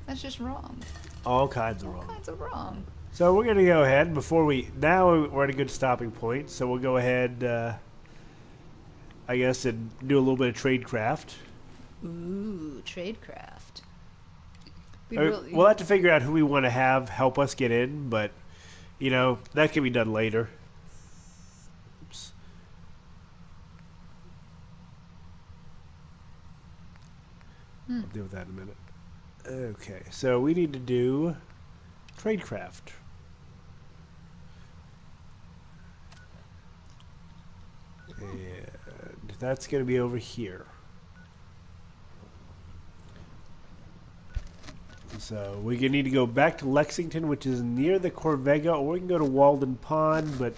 That's just wrong. All kinds of All wrong. kinds of wrong. So we're gonna go ahead before now we're at a good stopping point. So we'll go ahead, I guess, and do a little bit of tradecraft. Ooh, tradecraft. We'll have to figure out who we want to have help us get in, but you know that can be done later. Oops. I'll deal with that in a minute. Okay, so we need to do tradecraft. And that's going to be over here. So we need to go back to Lexington, which is near the Corvega, or we can go to Walden Pond, but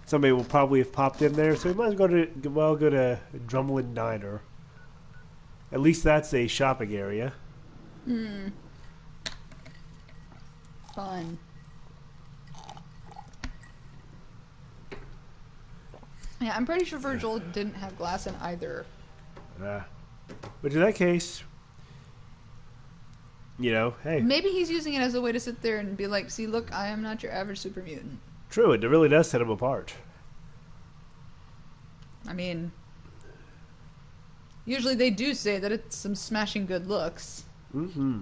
somebody will probably have popped in there, so we might as well go to Drumlin Diner. At least that's a shopping area. Fun. Yeah, I'm pretty sure Virgil didn't have glass in either. But in that case, you know, hey. Maybe he's using it as a way to sit there and be like, see, look, I am not your average super mutant. True, it really does set him apart. I mean, usually they do say that it's some smashing good looks. Mm-hmm.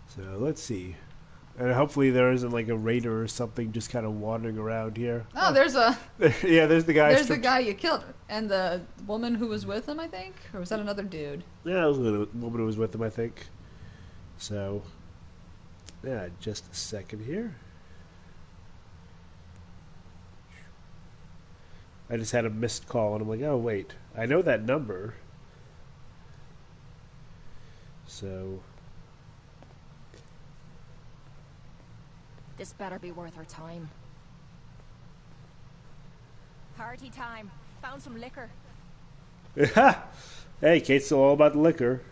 So let's see. And hopefully there isn't like a raider or something just kind of wandering around here. Oh, there's a... Yeah, there's the guy. There's the guy you killed. And the woman who was with him, I think? Or was that another dude? Yeah, it was a woman who was with him, I think. So, yeah, just a second here. I just had a missed call, and I'm like, oh, wait. I know that number. So... This better be worth our time. Party time. Found some liquor. Hey, Kate's still all about the liquor.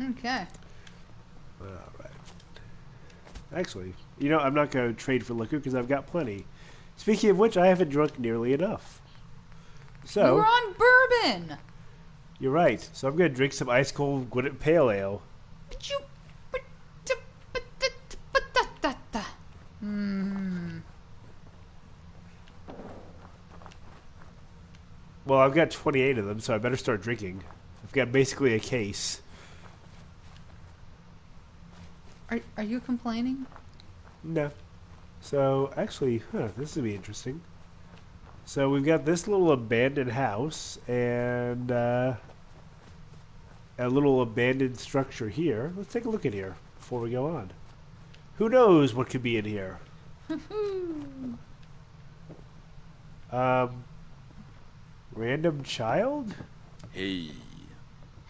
Okay. All right. Actually, you know, I'm not going to trade for liquor because I've got plenty. Speaking of which, I haven't drunk nearly enough. So We were on bourbon! You're right. So I'm going to drink some ice cold Gwinnett Pale Ale. Well, I've got 28 of them, so I better start drinking. I've got basically a case. Are you complaining? No. So, actually, this will be interesting. So we've got this little abandoned house and a little abandoned structure here. Let's take a look at here before we go on. Who knows what could be in here? Random child? Hey.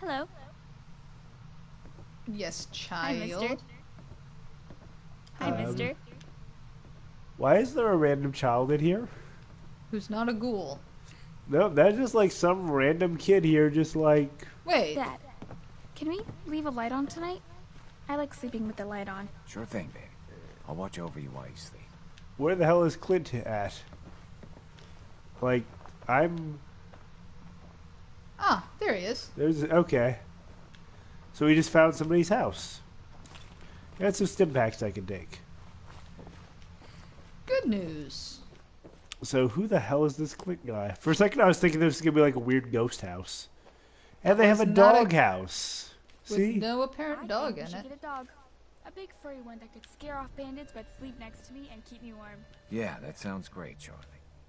Hello. Yes, Hi, child. mister. Hi, mister. Why is there a random child in here? Who's not a ghoul. No, that's just like some random kid here, just like... Wait. Dad, can we leave a light on tonight? I like sleeping with the light on. Sure thing, baby. I'll watch over you while you sleep. Where the hell is Clint at? Like, I'm... Ah, there he is. Okay. So we just found somebody's house. Got some stim packs I can take. Good news. So who the hell is this Clint guy? For a second I was thinking this was going to be like a weird ghost house. And they have a dog house. With See? no apparent dog in We should it. get a dog. A big furry one that could scare off bandits but sleep next to me and keep me warm. Yeah, that sounds great, Charlie.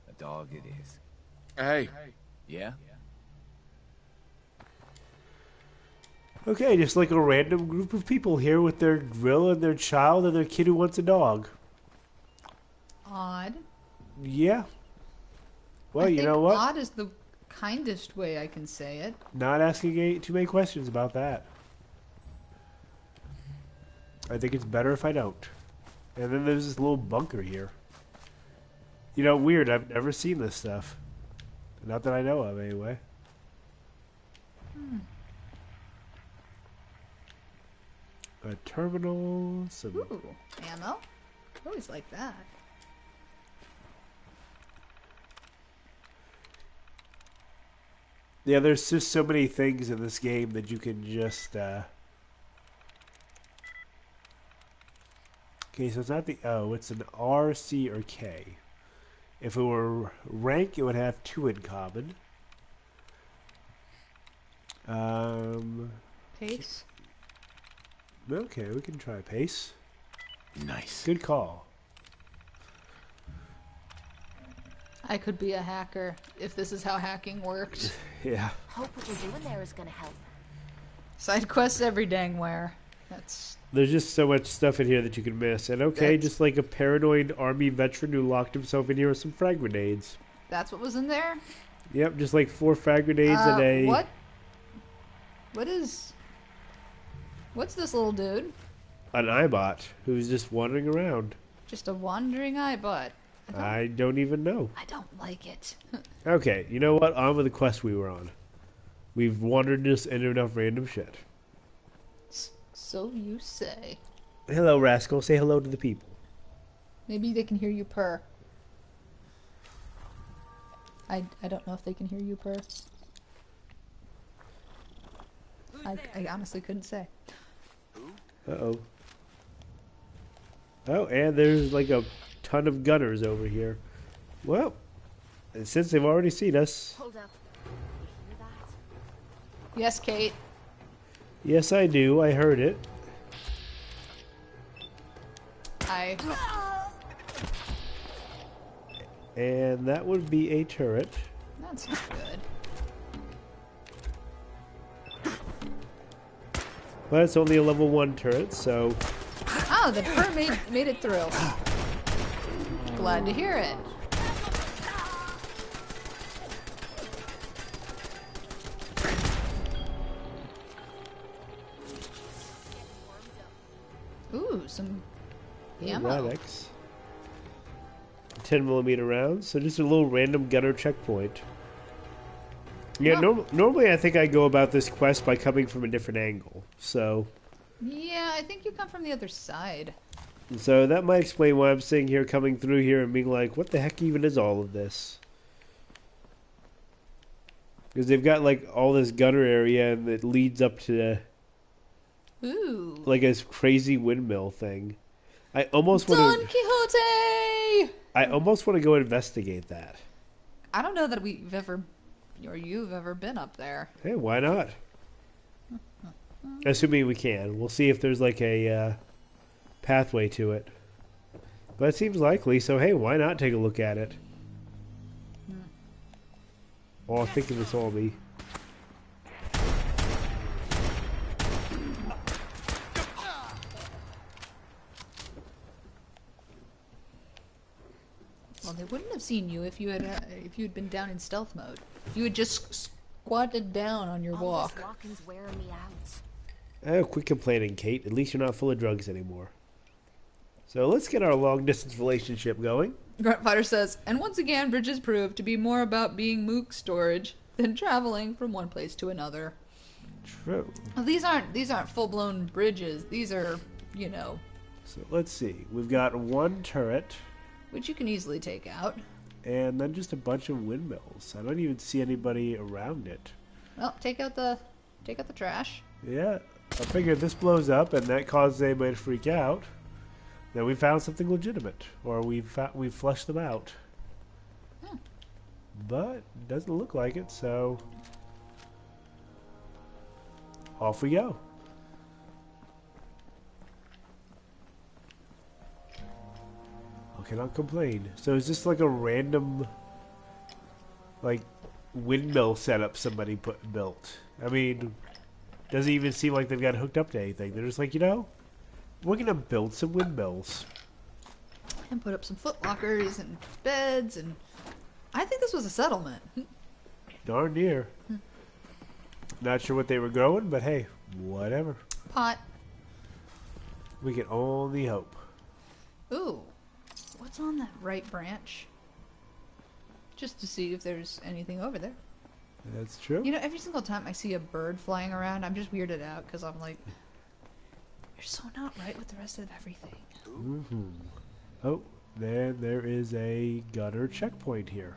A dog it is. Hey. Yeah? Okay, just like a random group of people here with their grill and their child and their kid who wants a dog. Odd. Yeah. Well, I you think know what? odd is the kindest way I can say it. Not asking too many questions about that. I think it's better if I don't. And then there's this little bunker here. You know, weird. I've never seen this stuff. Not that I know of, anyway. A terminal. Some Ooh, ammo. Always like that. Yeah, there's just so many things in this game that you can just. Okay, so it's not the O, it's an R, C, or K. If it were rank, it would have 2 in common. Pace. Okay, we can try pace. Nice. Good call. I could be a hacker if this is how hacking worked. Yeah. Hope what you're doing there is gonna help. Side quests every dang where. That's There's just so much stuff in here that you can miss. And okay, That's- just like a paranoid army veteran who locked himself in here with some frag grenades. what was in there. Yep, just like 4 frag grenades and a... What? What's this little dude? An Ibot who's just wandering around. Just a wandering eyebot. I don't even know. I don't like it. Okay, you know what? On with the quest we were on. We've wandered just into enough random shit. So you say. Hello, rascal. Say hello to the people. Maybe they can hear you purr. I don't know if they can hear you purr. I honestly couldn't say. Uh-oh. Oh, and there's like a ton of gunners over here. Well, since they've already seen us... Hold up. You hear that? Yes, Kate. Yes, I do. I heard it. And that would be a turret. That's not good. But it's only a level 1 turret, so... Oh, the purr made it through. Glad to hear it. Ooh, some ammo. Radix. 10mm rounds, so just a little random gunner checkpoint. Yeah, Huh. normally I think I go about this quest by coming from a different angle, so Yeah, I think you come from the other side. that might explain why I'm sitting here coming through here and being like, what the heck even is all of this? Because they've got like all this gunner area and it leads up to Ooh. like this crazy windmill thing. I almost Don want to Quixote! I almost want to go investigate that. I don't know that we've ever, or you've ever been up there. Hey, why not? Assuming we can. We'll see if there's like a pathway to it. But it seems likely, so hey, why not take a look at it? Oh, I think it's all me. Well, they wouldn't have seen you if you had been down in stealth mode. If you had just squatted down on your All walk. this walking's wearing me out. Oh, quit complaining, Kate. At least you're not full of drugs anymore. So let's get our long-distance relationship going. Gruntfighter says, and once again, bridges prove to be more about being mook storage than traveling from one place to another. True. Well, these aren't full-blown bridges. These are, you know, So let's see. We've got 1 turret, which you can easily take out. and then just a bunch of windmills. I don't even see anybody around it. Well, take out the trash. Yeah, I figured this blows up and that causes anybody to freak out. Then we found something legitimate, or we've flushed them out. But it doesn't look like it, so off we go. I cannot complain. So is this like a random, like, windmill setup somebody built? I mean, doesn't even seem like they've got hooked up to anything. They're just like, you know, we're gonna build some windmills. And put up some footlockers and beds, and I think this was a settlement. Darn near. Not sure what they were growing, but hey, whatever. Pot. We can only hope. Ooh, what's on that right branch? Just to see if there's anything over there. That's true. You know, every single time I see a bird flying around, I'm just weirded out because I'm like, you're so not right with the rest of everything. Mm-hmm. Oh, then there is a gunner checkpoint here.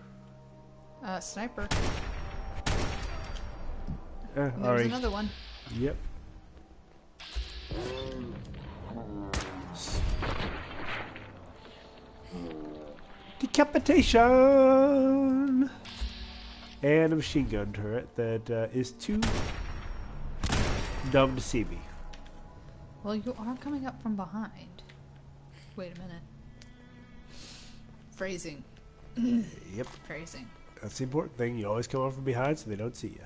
Sniper. All There's right. another one. Yep. Decapitation! And a machine gun turret that is too dumb to see me. Well, you are coming up from behind. Wait a minute. Phrasing. Yep. Phrasing. That's the important thing. You always come up from behind so they don't see you.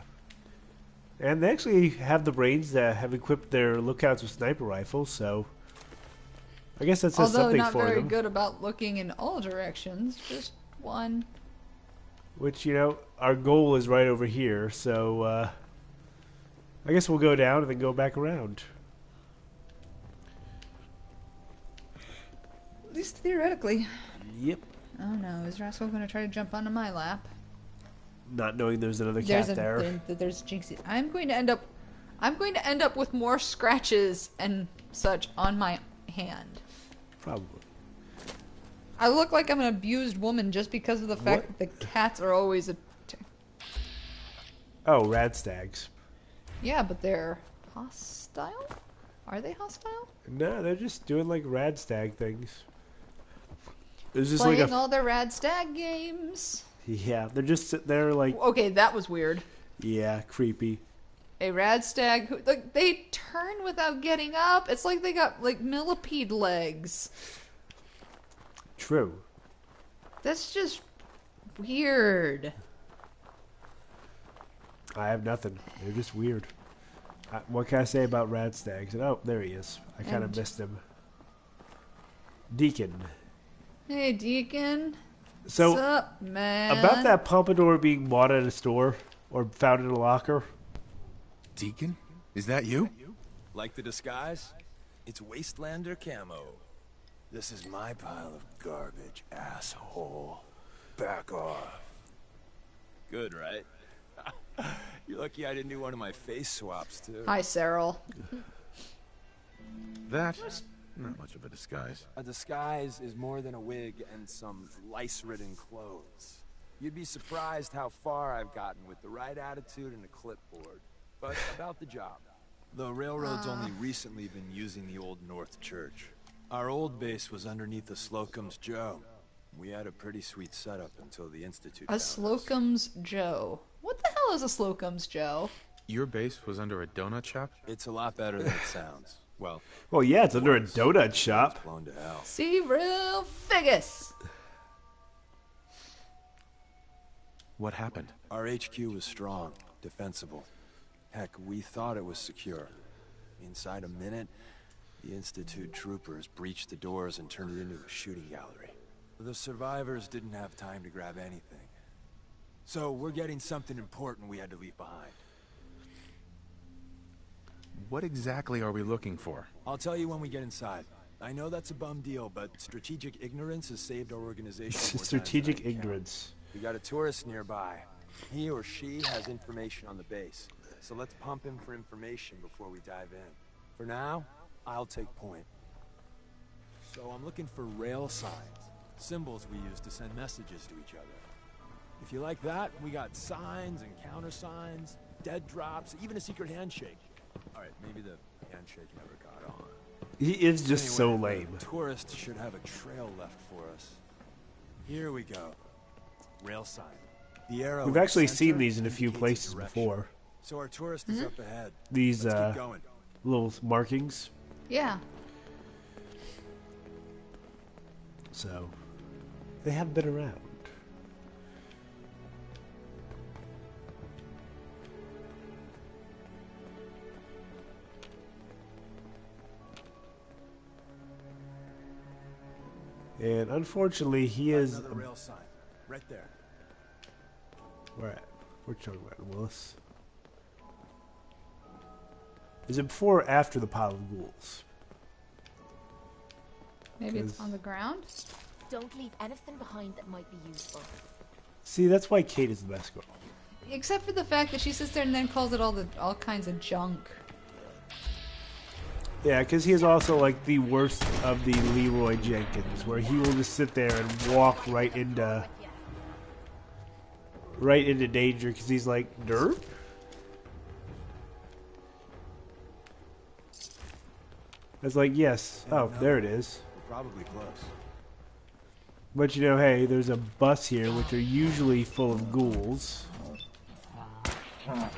And they actually have the brains that have equipped their lookouts with sniper rifles, so I guess that says Although something not for very them. good about looking in all directions, just one. Which, you know, our goal is right over here, so I guess we'll go down and then go back around. At least theoretically. Yep. Oh no, is Rascal going to try to jump onto my lap? Not knowing there's another cat there. There's Jinxie. I'm going to end up with more scratches and such on my hand. Probably. I look like I'm an abused woman just because of the fact What? that the cats are always Oh, rad stags. Yeah, but they're hostile? Are they hostile? No, they're just doing like rad stag things. It's just Playing like all their rad stag games. yeah, they're just sitting there like Okay, that was weird. yeah, creepy. A rad stag who like they turn without getting up. It's like they got like millipede legs. True. That's just weird. I have nothing. They're just weird. What can I say about rad stags? Oh, there he is. I kind of And- missed him. Deacon. Hey, Deacon. So, What's up, man? about that pompadour being bought at a store or found in a locker. Deacon? Is that you? Like the disguise? It's Wastelander camo. This is my pile of garbage, asshole. Back off. Good, right? You're lucky I didn't do one of my face swaps, too. Hi, Cyril. That? Not much of a disguise. A disguise is more than a wig and some lice-ridden clothes. You'd be surprised how far I've gotten with the right attitude and a clipboard. But about the job. The railroad's only recently been using the Old North Church. Our old base was underneath the Slocum's Joe. We had a pretty sweet setup until the Institute A found us. Slocum's Joe. What the hell is a Slocum's Joe? Your base was under a donut shop? It's a lot better than it sounds. Well, Well, yeah, it's under a donut shop. blown to hell. See, real figus. What happened? Our HQ was strong, defensible. Heck, we thought it was secure. Inside a minute, the Institute troopers breached the doors and turned it into a shooting gallery. The survivors didn't have time to grab anything. So we're getting something important we had to leave behind. What exactly are we looking for? I'll tell you when we get inside. I know that's a bum deal, but strategic ignorance has saved our organization more times Strategic than I can count. ignorance. We got a tourist nearby. He or she has information on the base. So let's pump him for information before we dive in. For now, I'll take point. So I'm looking for rail signs. Symbols we use to send messages to each other. If you like that, we got signs and countersigns, dead drops, even a secret handshake. Alright, maybe the handshake never got on. He is just so Anyway, lame. the tourists should have a trail left for us. Here we go. Rail sign. The arrow We've in the actually seen center these in a few indicates places direction. before. So our tourist is up ahead. These Let's keep going. little markings. Yeah. So, they have been around. And unfortunately, he is. Another rail sign. Right there. Where at? We're talking about Willis. Is it before or after the pile of ghouls? Maybe it's Is- on the ground? Don't leave anything behind that might be useful. See, that's why Kate is the best girl. Except for the fact that she sits there and then calls it all kinds of junk. Yeah, because he is also like the worst of the Leroy Jenkins, where he will just sit there and walk right into danger because he's like, derp? It's like, yes. Oh, there it is. We're probably close. But you know, hey, there's a bus here, which are usually full of ghouls. And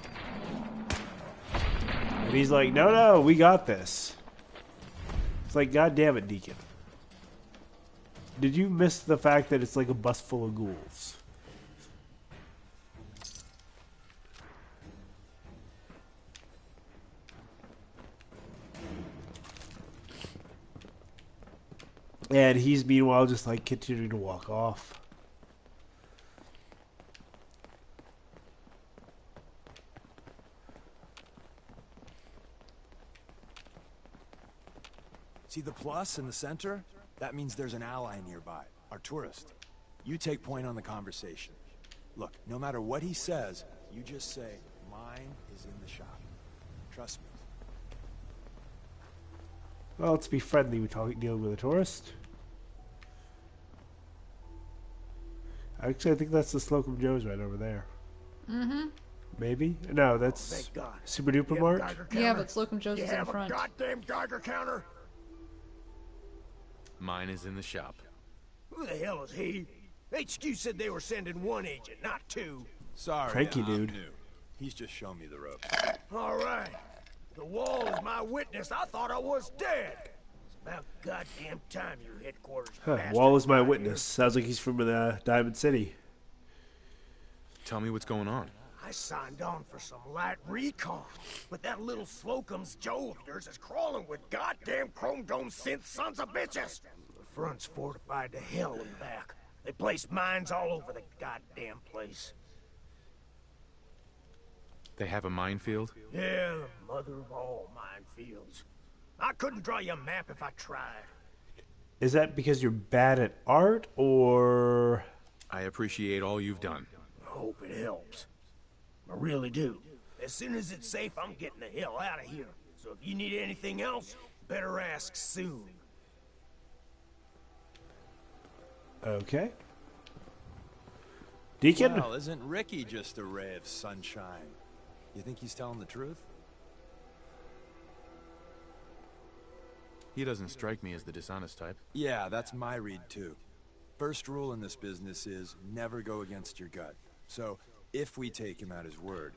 he's like, no, we got this. It's like, God damn it, Deacon. Did you miss the fact that it's like a bus full of ghouls? And he's meanwhile just like continuing to walk off. See the plus in the center? That means there's an ally nearby, our tourist. You take point on the conversation. Look, no matter what he says, you just say, mine is in the shop. Trust me. Well, let's be friendly. We're dealing with a tourist. Actually, I think that's the Slocum Joe's right over there. Mm-hmm. Maybe? No, that's Thank God. Super Duper Mart. Yeah, but Slocum Joe's You is in have a front. goddamn Geiger counter? Mine is in the shop. Who the hell is he? HQ said they were sending one agent, not two. Sorry, Cranky I'm dude. new. He's just showing me the ropes. All right. The wall is my witness. I thought I was dead. It's about goddamn time your headquarters. Huh, bastard Wall is my got witness. Sounds like he's from Diamond City. Tell me what's going on. here. I signed on for some light recon, but that little Slocum's Joe of yours is crawling with goddamn chrome dome synth sons of bitches. The front's fortified to hell and back. They placed mines all over the goddamn place. They have a minefield? Yeah, the mother of all minefields. I couldn't draw you a map if I tried. Is that because you're bad at art, or... I appreciate all you've done. I hope it helps. I really do. As soon as it's safe, I'm getting the hell out of here. So if you need anything else, better ask soon. Okay. Deacon? Well, isn't Ricky just a ray of sunshine? You think he's telling the truth? He doesn't strike me as the dishonest type. Yeah, that's my read too. First rule in this business is never go against your gut. So, if we take him at his word,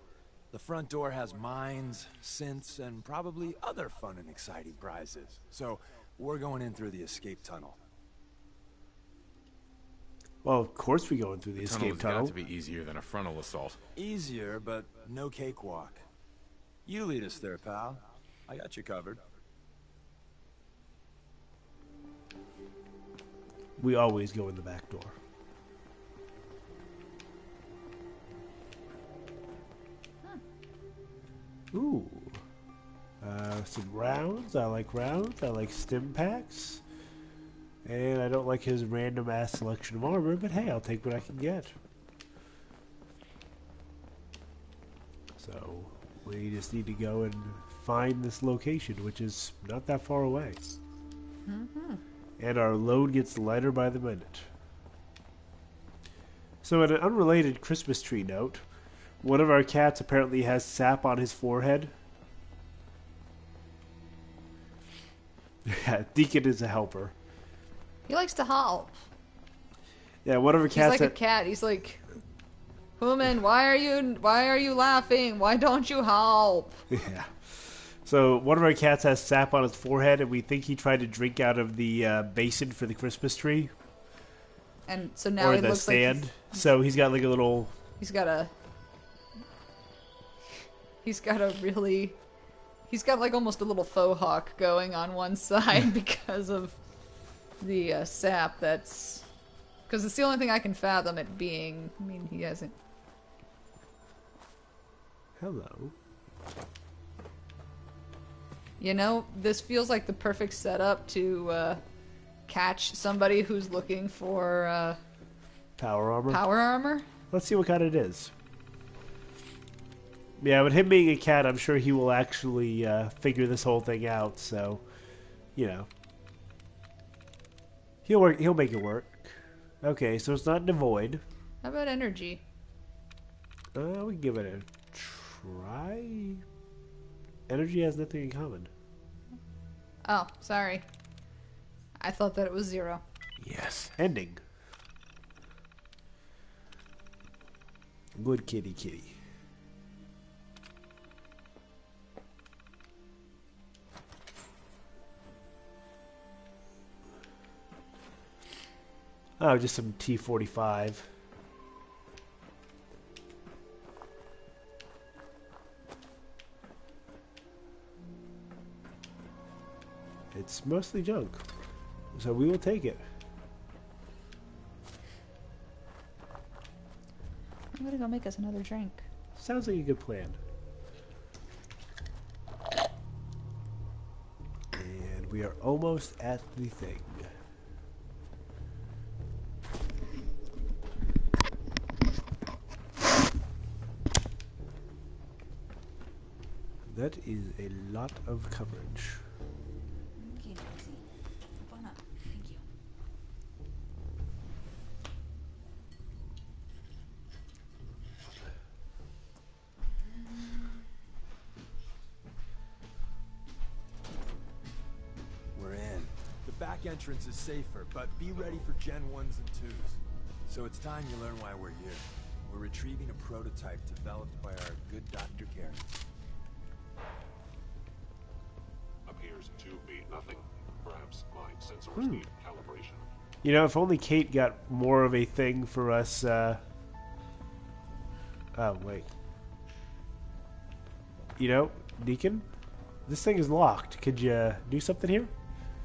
the front door has mines, synths, and probably other fun and exciting prizes. So, we're going in through the escape tunnel. Well, of course we're going through the Tunnel escape has tunnel. got to be easier than a frontal assault. Easier, but no cakewalk. You lead us there, pal. I got you covered. We always go in the back door. Ooh. Some rounds. I like rounds. I like stim packs. And I don't like his random ass selection of armor, but hey, I'll take what I can get. So, we just need to go and find this location, which is not that far away. And our load gets lighter by the minute. So, in an unrelated Christmas tree note, one of our cats apparently has sap on his forehead. Yeah, Deacon is a helper. He likes to help. Yeah, one of our He's cats. like a cat. He's like, woman, why are you laughing? Why don't you help? Yeah. So one of our cats has sap on his forehead, and we think he tried to drink out of the basin for the Christmas tree And so now or it the looks stand. like So he's got like a little. he's got like almost a little faux hawk going on one side because of the sap. That's because it's the only thing I can fathom it being. I mean, he hasn't. Hello. You know, this feels like the perfect setup to catch somebody who's looking for Power armor. power armor. Let's see what kind it is. Yeah, but him being a cat, I'm sure he will actually figure this whole thing out. So, you know, he'll work. He'll make it work. Okay, so it's not devoid. How about energy? We can give it a try. Energy has nothing in common. Oh, sorry. I thought that it was 0. Yes. Ending. Good kitty kitty. Oh, just some T-45. It's mostly junk, so we will take it. I'm gonna go make us another drink. Sounds like a good plan. And we are almost at the thing. That is a lot of coverage. Okay, Josie. Come on up. Thank you. We're in. The back entrance is safer, but be ready for Gen 1s and 2s. So it's time you learn why we're here. We're retrieving a prototype developed by our good Dr. Karen. Appears to be nothing. Perhaps my sensors need calibration. You know, if only Kate got more of a thing for us, Oh, wait. You know, Deacon? This thing is locked. Could you do something here?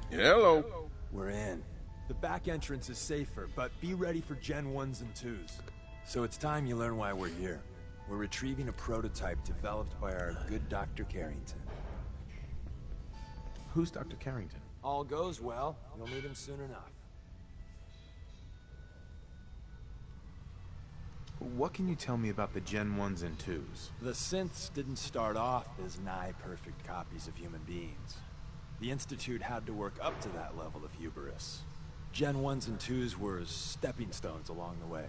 Hello. We're in. The back entrance is safer, but be ready for Gen 1s and 2s. So it's time you learn why we're here. We're retrieving a prototype developed by our good Dr. Carrington. Who's Dr. Carrington? All goes well, you'll meet him soon enough. What can you tell me about the Gen 1s and 2s? The synths didn't start off as nigh-perfect copies of human beings. The Institute had to work up to that level of hubris. Gen 1s and 2s were stepping stones along the way.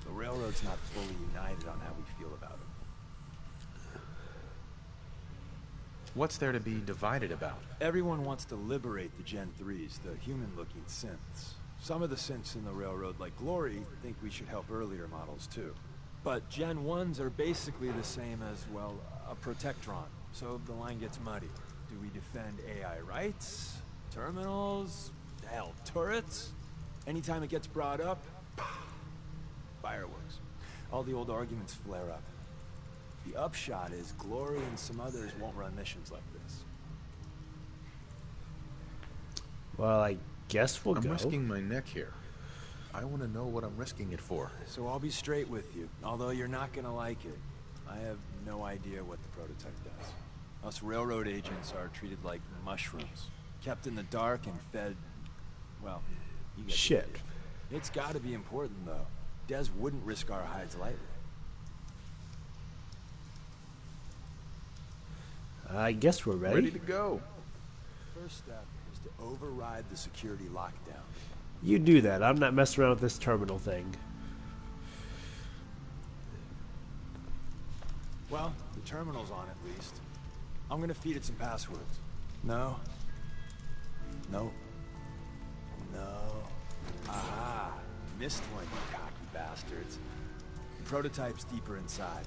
The Railroad's not fully united on how we feel about it. What's there to be divided about? Everyone wants to liberate the Gen 3s, the human-looking synths. Some of the synths in the Railroad, like Glory, think we should help earlier models too. But Gen 1s are basically the same as, well, a protectron. So the line gets muddy. Do we defend AI rights? Terminals? Hell, turrets? Anytime it gets brought up, fireworks. All the old arguments flare up. The upshot is Glory and some others won't run missions like this. Well, I guess we'll I'm go. risking my neck here. I want to know what I'm risking it for. So I'll be straight with you, although you're not gonna like it. I have no idea what the prototype does. Us Railroad agents are treated like mushrooms. Kept in the dark and fed, well, you get the Shit. idea. It's gotta be important, though. Des wouldn't risk our hides lightly. I guess we're ready. Ready to go. First step is to override the security lockdown. You do that. I'm not messing around with this terminal thing. Well, the terminal's on at least. I'm gonna feed it some passwords. No. No. No. Aha! Missed one, you cocky bastards. The prototype's deeper inside.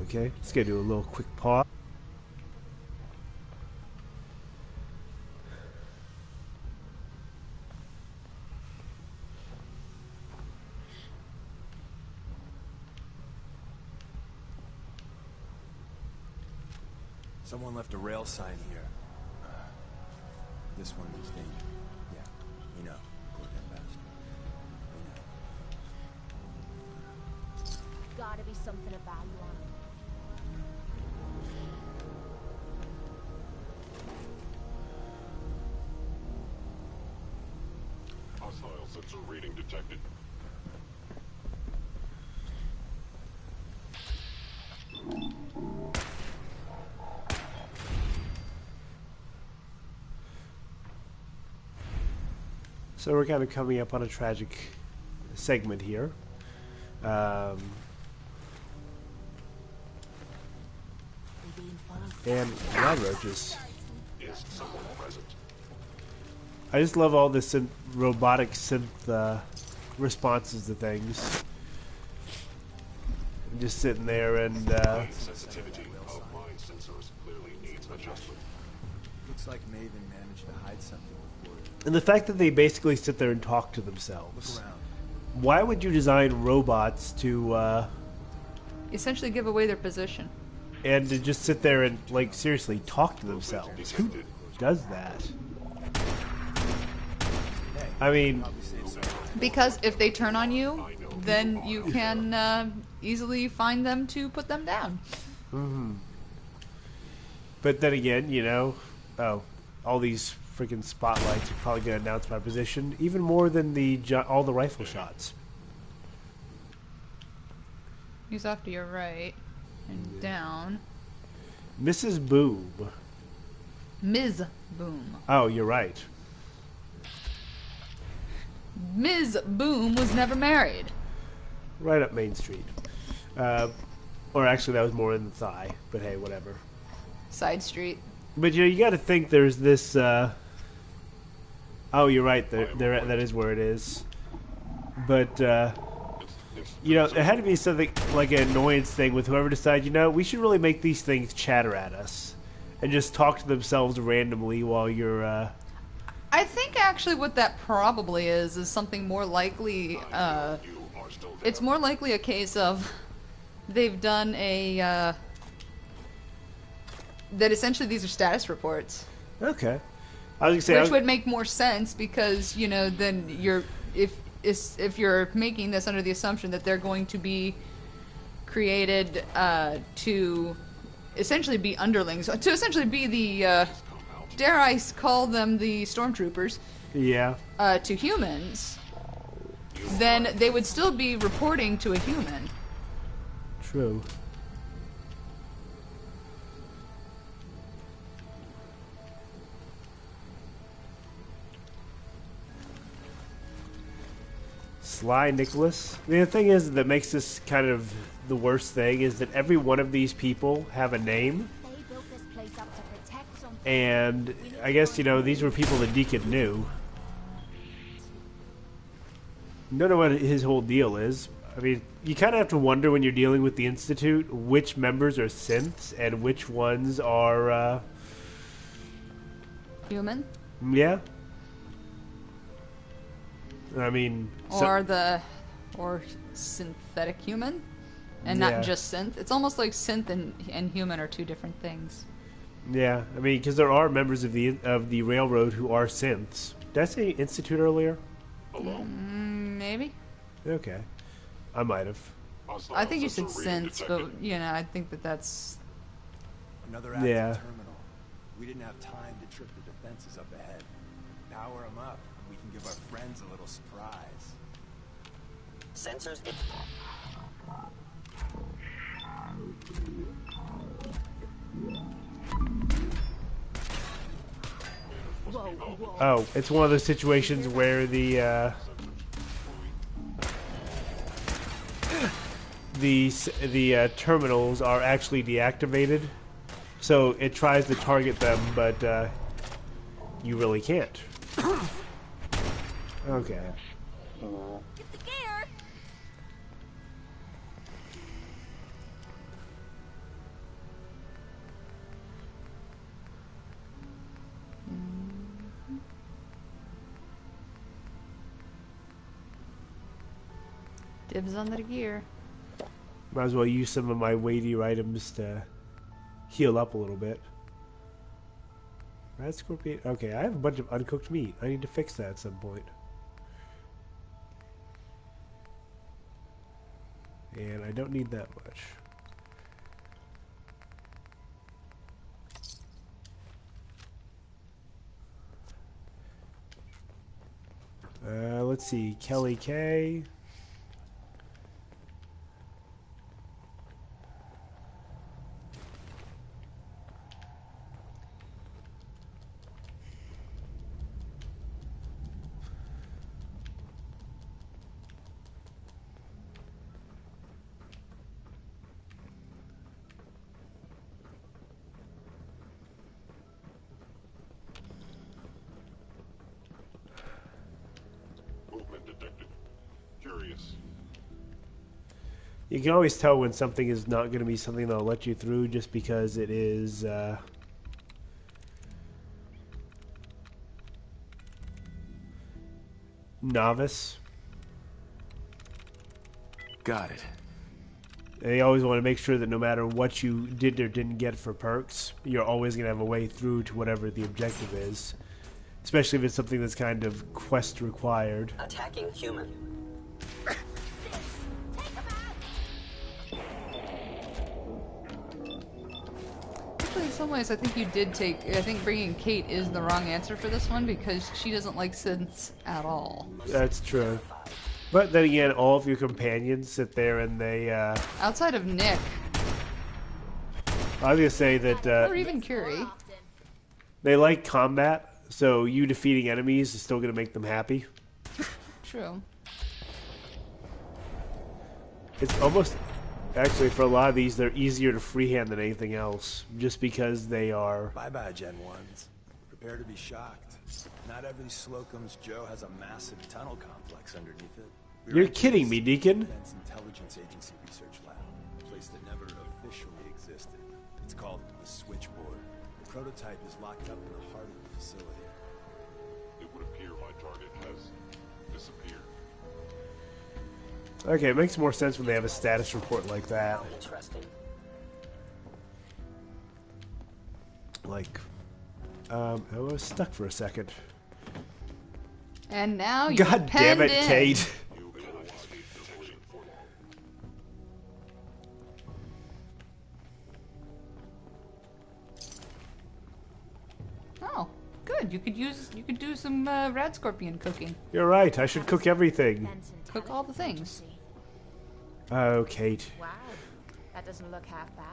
Okay, just gonna do a little quick pause. Someone left a rail sign here. This one means danger. Yeah, we know. Poor damn bastard. We know. gotta be something of value on him. Hostile sensor reading detected. So we're kind of coming up on a tragic segment here. And blood roaches. Is someone present? I just love all the robotic synth responses to things. Just sitting there and Sensitivity of mind sensors clearly needs adjustment. Looks like Maven managed to hide something before it. and the fact that they basically sit there and talk to themselves. Look around. Why would you design robots to Essentially give away their position. and to just sit there and like seriously talk to themselves? Who does that? I mean, Because if they turn on you, then you can easily find them to put them down. but then again, you know, all these freaking spotlights are probably going to announce my position even more than all the rifle shots. He's off to your right and down. Mrs. Boom. Ms. Boom. Oh, you're right. Ms. Boom was never married. Right up Main Street. Or actually, that was more in the thigh. But hey, whatever. Side street. But you know, you got to think there's this. Oh, you're right. There, that is where it is. But you know, there had to be something like an annoyance thing with whoever decided. You know, we should really make these things chatter at us and just talk to themselves randomly while you're. I think actually what that probably is something more likely. It's more likely a case of they've done a. That essentially these are status reports. Okay. I was gonna say. Which would make more sense because, you know, then you're if you're making this under the assumption that they're going to be created to essentially be underlings, to essentially be the dare I call them the stormtroopers? Yeah. To humans, then they would still be reporting to a human. True. Sly Nicholas. The thing is that makes this kind of the worst thing is that every one of these people have a name. They built this place up to protect something. And I guess, you know, these were people that Deacon knew. Don't know what his whole deal is. I mean, you kind of have to wonder when you're dealing with the Institute which members are synths and which ones are, Human? yeah. I mean... Or synthetic human? And Yeah. not just synth. It's almost like synth and human are two different things. Yeah, I mean, because there are members of the railroad who are synths. Did I say Institute earlier? Hello? Maybe? Okay. I might have. Hostile I think you said sensor reading synths, detected. but, you know, I think that's... Another active Yeah. terminal. We didn't have time to trip the defenses up ahead. Power them up, and we can give our friends a little surprise. Sensors. Oh, it's one of those situations where the terminals are actually deactivated, so it tries to target them, but you really can't. Okay. Get the gear! Dibs on the gear. Might as well use some of my weightier items to heal up a little bit. Rat scorpion. Okay, I have a bunch of uncooked meat. I need to fix that at some point. And I don't need that much. Let's see, Kelly K. Movement detected. Curious. You can always tell when something is not going to be something that'll let you through just because it is novice. Got it. They always want to make sure that no matter what you did or didn't get for perks, you're always going to have a way through to whatever the objective is. Especially if it's something that's kind of quest required. Attacking human. Actually, in some ways, I think you did take. I think bringing Kate is the wrong answer for this one because she doesn't like synths at all. That's true. But then again, all of your companions sit there and they, Outside of Nick, I was going to say that, or even Curie. they like combat, so you defeating enemies is still going to make them happy. True. It's almost, actually, for a lot of these, they're easier to freehand than anything else, just because they are... Bye-bye, Gen 1s. Prepare to be shocked. Not every Slocum's Joe has a massive tunnel complex underneath it. You're kidding me, Deacon. Defense Intelligence Agency Research Lab, a place that never officially existed. It's called the Switchboard. The prototype is locked up in the heart of the facility. It would appear my target has disappeared. Okay, it makes more sense when they have a status report like that. Interesting. Like, I was stuck for a second. And now you God damn it, in. Kate. You cannot escape this mission for long. Oh, good. You could do some rad scorpion cooking. You're right, I should cook everything. Cook all the things. Oh, Kate. Wow, that doesn't look half bad.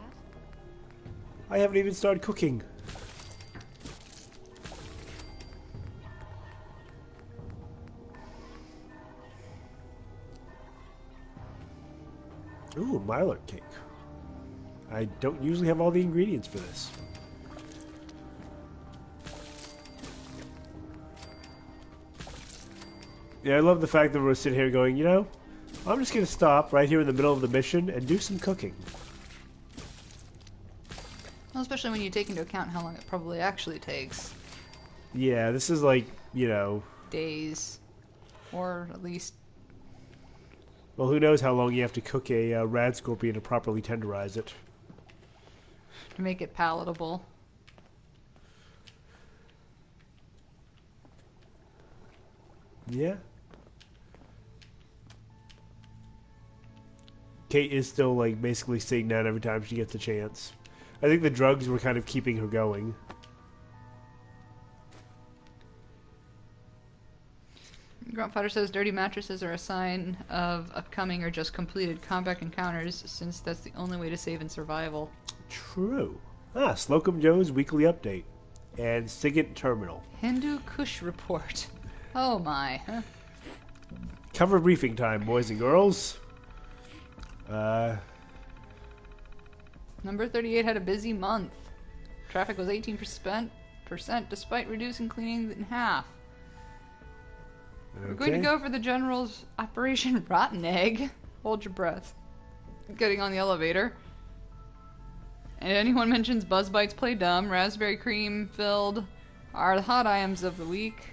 I haven't even started cooking. Ooh, Mylar cake. I don't usually have all the ingredients for this. Yeah, I love the fact that we're sitting here going, you know, I'm just going to stop right here in the middle of the mission and do some cooking. Well, especially when you take into account how long it probably actually takes. Yeah, this is like, you know... Days. Or at least... Well, who knows how long you have to cook a rad scorpion to properly tenderize it. to make it palatable. Yeah. Kate is still, like, basically sitting down every time she gets a chance. I think the drugs were kind of keeping her going. Grunt Fighter says dirty mattresses are a sign of upcoming or just completed combat encounters, since that's the only way to save in survival. True. Ah, Slocum Joe's weekly update. And Sigint Terminal. Hindu Kush report. Oh my. Huh? Cover briefing time, boys and girls. Number 38 had a busy month. Traffic was 18% despite reducing cleaning in half. We're going to go for the General's Operation Rotten Egg. Hold your breath. Getting on the elevator. And anyone mentions Buzz Bites Play Dumb, Raspberry Cream Filled are the hot items of the week.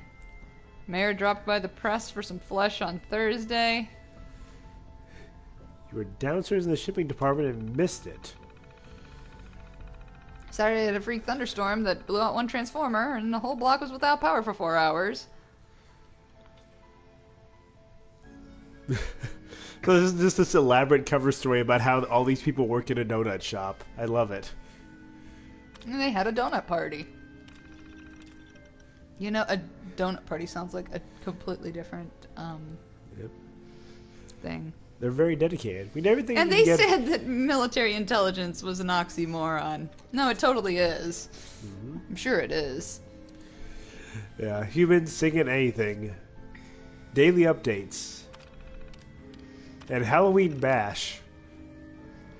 Mayor dropped by the press for some flesh on Thursday. You were downstairs in the shipping department and missed it. Saturday had a freak thunderstorm that blew out one transformer, and the whole block was without power for 4 hours. So this is just this elaborate cover story about how all these people work in a donut shop. I love it. And they had a donut party. You know, a donut party sounds like a completely different Yep. thing. They're very dedicated. We everything. And we they get... said that military intelligence was an oxymoron. No, it totally is. Mm-hmm. I'm sure it is. Yeah, humans singing anything. Daily updates. And Halloween bash.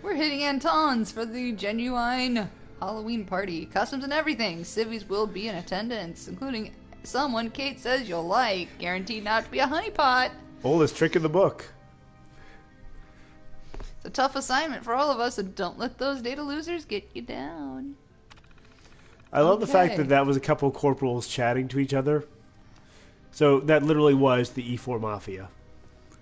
We're hitting Anton's for the genuine Halloween party. Costumes and everything. Civvies will be in attendance, including someone Kate says you'll like. Guaranteed not to be a honeypot. Oldest trick in the book. It's a tough assignment for all of us, and don't let those data losers get you down. I love the fact Okay. that was a couple corporals chatting to each other. So that literally was the E4 Mafia.